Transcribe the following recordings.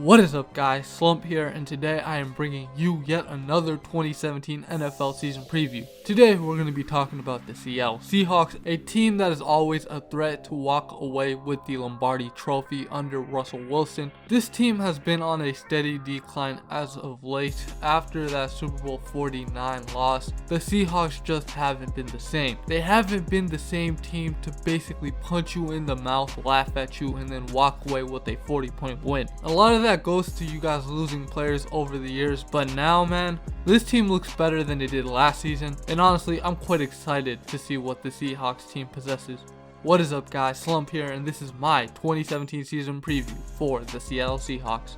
What is up guys, Slump here, and today I am bringing you yet another 2017 NFL season preview. Today we're going to be talking about the Seattle Seahawks, a team that is always a threat to walk away with the Lombardi Trophy under Russell Wilson. This team has been on a steady decline as of late. After that Super Bowl 49 loss, the Seahawks just haven't been the same. They haven't been the same team to basically punch you in the mouth, laugh at you, and then walk away with a 40-point win. A lot of that goes to you guys losing players over the years, but now, man, this team looks better than they did last season, and honestly, I'm quite excited to see what the Seahawks team possesses. What is up guys, Slump here, and this is my 2017 season preview for the Seattle Seahawks.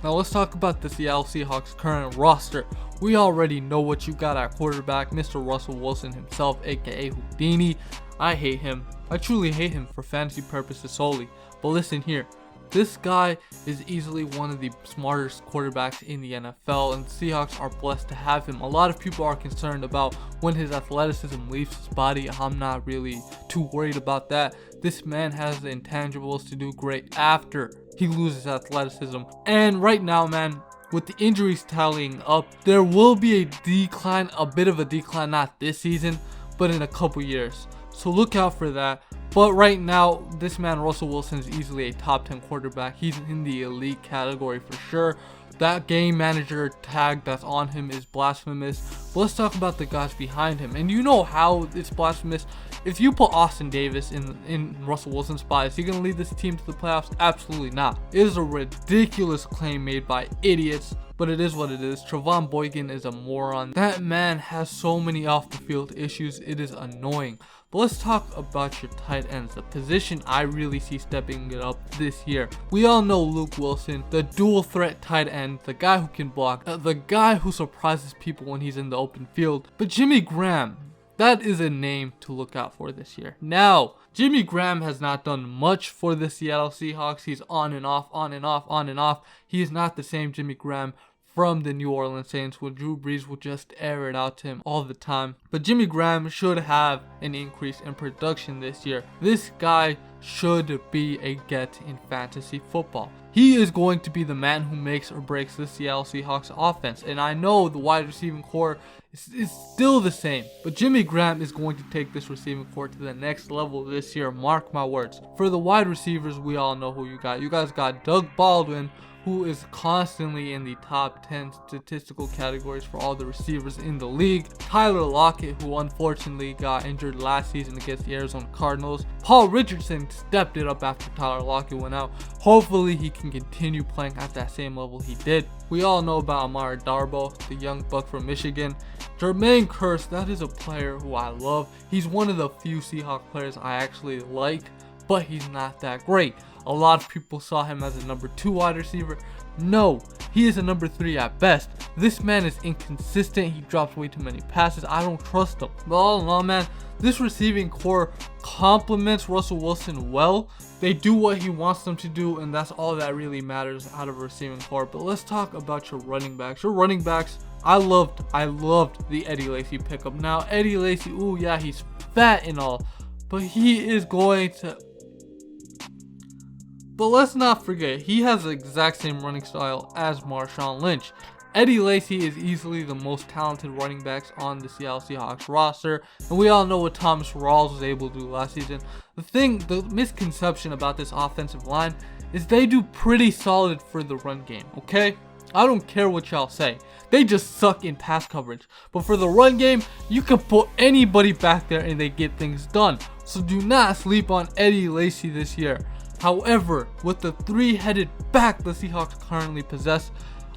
Now let's talk about the Seattle Seahawks current roster. We already know what you got at quarterback, Mr. Russell Wilson himself, aka Houdini. I hate him. I truly hate him for fantasy purposes solely, but listen here. This guy is easily one of the smartest quarterbacks in the NFL, and the Seahawks are blessed to have him. A lot of people are concerned about when his athleticism leaves his body. I'm not really too worried about that. This man has the intangibles to do great after he loses athleticism. And right now, man, with the injuries tallying up, there will be a decline, a bit of a decline, not this season, but in a couple years. So look out for that. But right now, this man Russell Wilson is easily a top 10 quarterback. He's in the elite category for sure. That game manager tag that's on him is blasphemous. But let's talk about the guys behind him. And you know how it's blasphemous. If you put Austin Davis in Russell Wilson's spot, is he going to lead this team to the playoffs? Absolutely not. It is a ridiculous claim made by idiots, but it is what it is. Trevon Boykin is a moron. That man has so many off the field issues. It is annoying. But let's talk about your tight ends, the position I really see stepping it up this year. We all know Luke Wilson, the dual threat tight end, the guy who can block, the guy who surprises people when he's in the open field. But Jimmy Graham, that is a name to look out for this year. Now, Jimmy Graham has not done much for the Seattle Seahawks. He's on and off, on and off, on and off. He is not the same Jimmy Graham from the New Orleans Saints, where Drew Brees would just air it out to him all the time. But Jimmy Graham should have an increase in production this year. This guy should be a get in fantasy football. He is going to be the man who makes or breaks the Seattle Seahawks offense. And I know the wide receiving core is still the same, but Jimmy Graham is going to take this receiving core to the next level this year. Mark my words. For the wide receivers, we all know who you got. You guys got Doug Baldwin, who is constantly in the top 10 statistical categories for all the receivers in the league. Tyler Lockett, who unfortunately got injured last season against the Arizona Cardinals. Paul Richardson stepped it up after Tyler Lockett went out. Hopefully he can continue playing at that same level he did. We all know about Amari Darboh, the young buck from Michigan. Jermaine Kearse, that is a player who I love. He's one of the few Seahawks players I actually like, but he's not that great. A lot of people saw him as a number 2 wide receiver. No, he is a number 3 at best. This man is inconsistent. He drops way too many passes. I don't trust him. But all in all, man, this receiving core complements Russell Wilson well. They do what he wants them to do, and that's all that really matters out of a receiving core. But let's talk about your running backs. Your running backs, I loved the Eddie Lacy pickup. Now, Eddie Lacy, ooh, yeah, he's fat and all, but he is going to... But let's not forget, he has the exact same running style as Marshawn Lynch. Eddie Lacy is easily the most talented running backs on the Seattle Seahawks roster, and we all know what Thomas Rawls was able to do last season. The misconception about this offensive line is they do pretty solid for the run game, okay? I don't care what y'all say. They just suck in pass coverage. But for the run game, you can put anybody back there and they get things done. So do not sleep on Eddie Lacy this year. However, with the 3-headed back the Seahawks currently possess,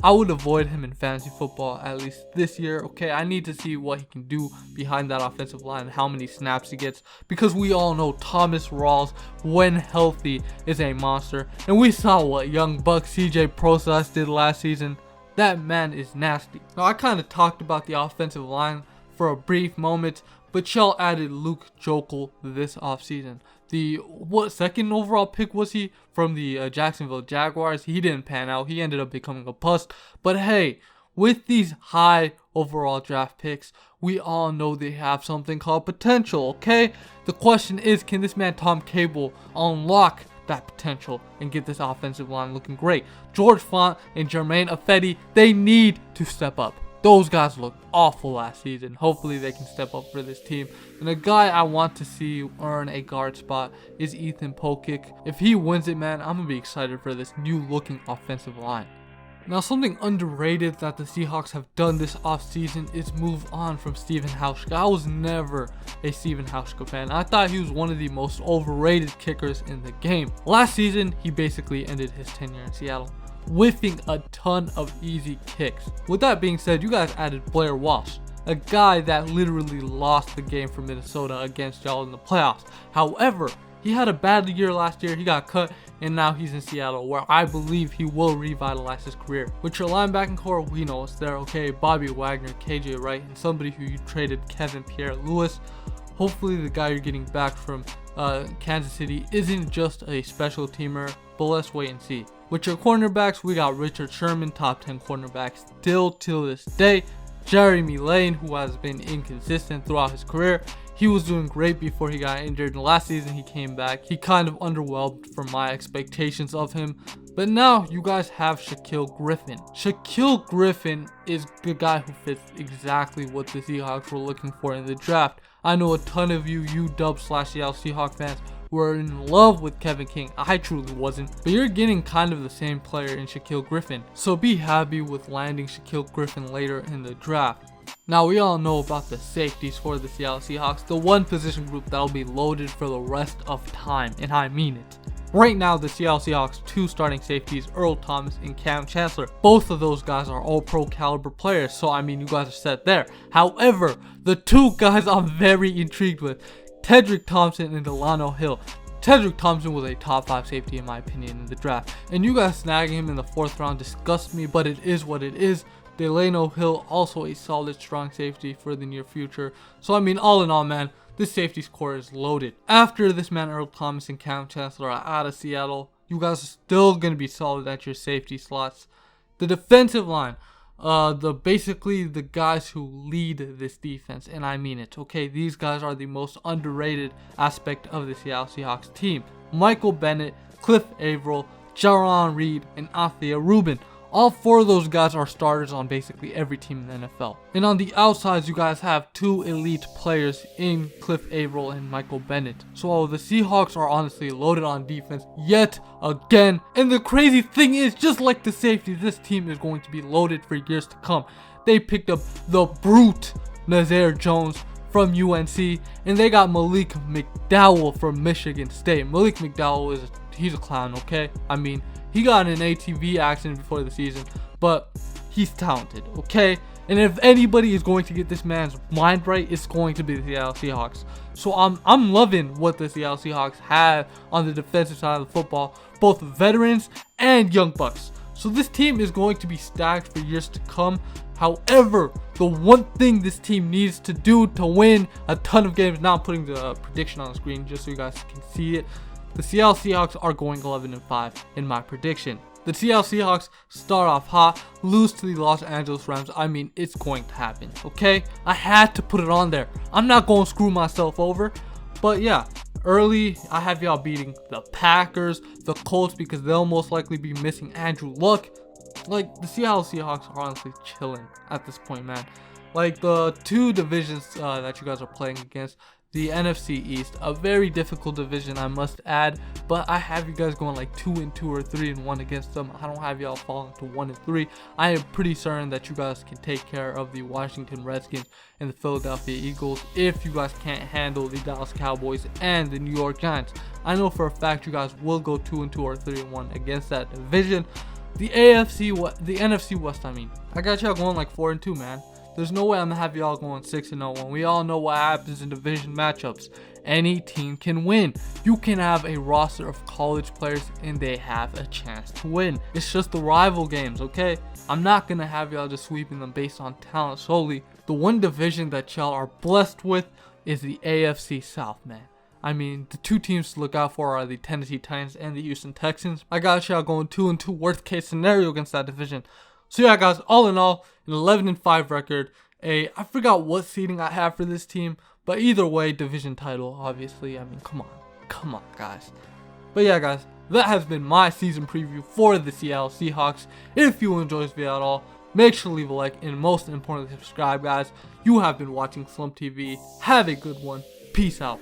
I would avoid him in fantasy football at least this year. Okay, I need to see what he can do behind that offensive line and how many snaps he gets, because we all know Thomas Rawls, when healthy, is a monster. And we saw what young buck CJ Prosas did last season. That man is nasty. Now, I kind of talked about the offensive line for a brief moment, but y'all added Luke Joeckel this offseason. What second overall pick was he from the Jacksonville Jaguars? He didn't pan out. He ended up becoming a bust. But hey, with these high overall draft picks, we all know they have something called potential, okay? The question is, can this man Tom Cable unlock that potential and get this offensive line looking great. George Font and Jermaine Ifedi, they need to step up. Those guys looked awful last season. Hopefully they can step up for this team. And a guy I want to see earn a guard spot is Ethan Pokic. If he wins it, man, I'm going to be excited for this new looking offensive line. Now, something underrated that the Seahawks have done this offseason is move on from Steven Hauschka. I was never a Steven Hauschka fan. I thought he was one of the most overrated kickers in the game. Last season, he basically ended his tenure in Seattle, whiffing a ton of easy kicks. With that being said, you guys added Blair Walsh, a guy that literally lost the game for Minnesota against y'all in the playoffs. However, he had a bad year last year. He got cut, and now he's in Seattle, where I believe he will revitalize his career. With your linebacking core, we know it's there, okay? Bobby Wagner, KJ Wright, and somebody who you traded, Kevin Pierre-Louis. Hopefully the guy you're getting back from Kansas City isn't just a special teamer, but let's wait and see. With your cornerbacks, we got Richard Sherman, top 10 cornerback still till this day. Jeremy Lane, who has been inconsistent throughout his career. He was doing great before he got injured, and last season he came back. He kind of underwhelmed from my expectations of him. But now you guys have Shaquill Griffin. Shaquill Griffin is the guy who fits exactly what the Seahawks were looking for in the draft. I know a ton of you UW/Seattle Seahawks fans were in love with Kevin King. I truly wasn't. But you're getting kind of the same player in Shaquill Griffin. So be happy with landing Shaquill Griffin later in the draft. Now, we all know about the safeties for the Seattle Seahawks, the one position group that'll be loaded for the rest of time, and I mean it. Right now, the Seattle Seahawks' two starting safeties, Earl Thomas and Cam Chancellor, both of those guys are all-pro caliber players, so I mean, you guys are set there. However, the two guys I'm very intrigued with, Tedrick Thompson and Delano Hill. Tedrick Thompson was a top 5 safety in my opinion in the draft, and you guys snagging him in the 4th round disgusts me, but it is what it is. Delano Hill, also a solid, strong safety for the near future. So, I mean, all in all, man, this safety core is loaded. After this, man, Earl Thomas and Cam Chancellor are out of Seattle. You guys are still going to be solid at your safety slots. The defensive line, basically the guys who lead this defense, and I mean it, okay? These guys are the most underrated aspect of the Seattle Seahawks team. Michael Bennett, Cliff Averill, Jaron Reed, and Althea Rubin. All 4 of those guys are starters on basically every team in the NFL. And on the outsides, you guys have 2 elite players in Cliff Averill and Michael Bennett. So the Seahawks are honestly loaded on defense yet again. And the crazy thing is, just like the safety, this team is going to be loaded for years to come. They picked up the brute Nazir Jones from UNC, and they got Malik McDowell from Michigan State. Malik McDowell he's a clown, okay? I mean, he got in an ATV accident before the season, but he's talented, okay? And if anybody is going to get this man's mind right, it's going to be the Seattle Seahawks. So I'm loving what the Seattle Seahawks have on the defensive side of the football, both veterans and young bucks. So this team is going to be stacked for years to come. However, the one thing this team needs to do to win a ton of games, now I'm putting the prediction on the screen just so you guys can see it. The Seattle Seahawks are going 11-5 in my prediction. The Seattle Seahawks start off hot, lose to the Los Angeles Rams. I mean, it's going to happen, okay? I had to put it on there. I'm not going to screw myself over. But yeah, early, I have y'all beating the Packers, the Colts, because they'll most likely be missing Andrew Luck. Like, the Seattle Seahawks are honestly chilling at this point, man. Like, the 2 divisions that you guys are playing against, the NFC East, a very difficult division, I must add, but I have you guys going like 2-2 or 3-1 against them. I don't have y'all falling to 1-3. I am pretty certain that you guys can take care of the Washington Redskins and the Philadelphia Eagles if you guys can't handle the Dallas Cowboys and the New York Giants. I know for a fact you guys will go 2-2 or 3-1 against that division. The NFC West, I got y'all going like 4-2, man. There's no way I'm gonna have y'all going 6-0 when we all know what happens in division matchups. Any team can win. You can have a roster of college players and they have a chance to win. It's just the rival games, okay? I'm not gonna have y'all just sweeping them based on talent solely. The one division that y'all are blessed with is the AFC South, man. I mean, the 2 teams to look out for are the Tennessee Titans and the Houston Texans. I got y'all going 2-2 worst case scenario against that division. So yeah, guys, all in all, an 11-5 record. I forgot what seeding I have for this team, but either way, division title, obviously. I mean, come on, guys. But yeah, guys, that has been my season preview for the Seattle Seahawks. If you enjoyed this video at all, make sure to leave a like, and most importantly, subscribe, guys. You have been watching Slump TV. Have a good one. Peace out.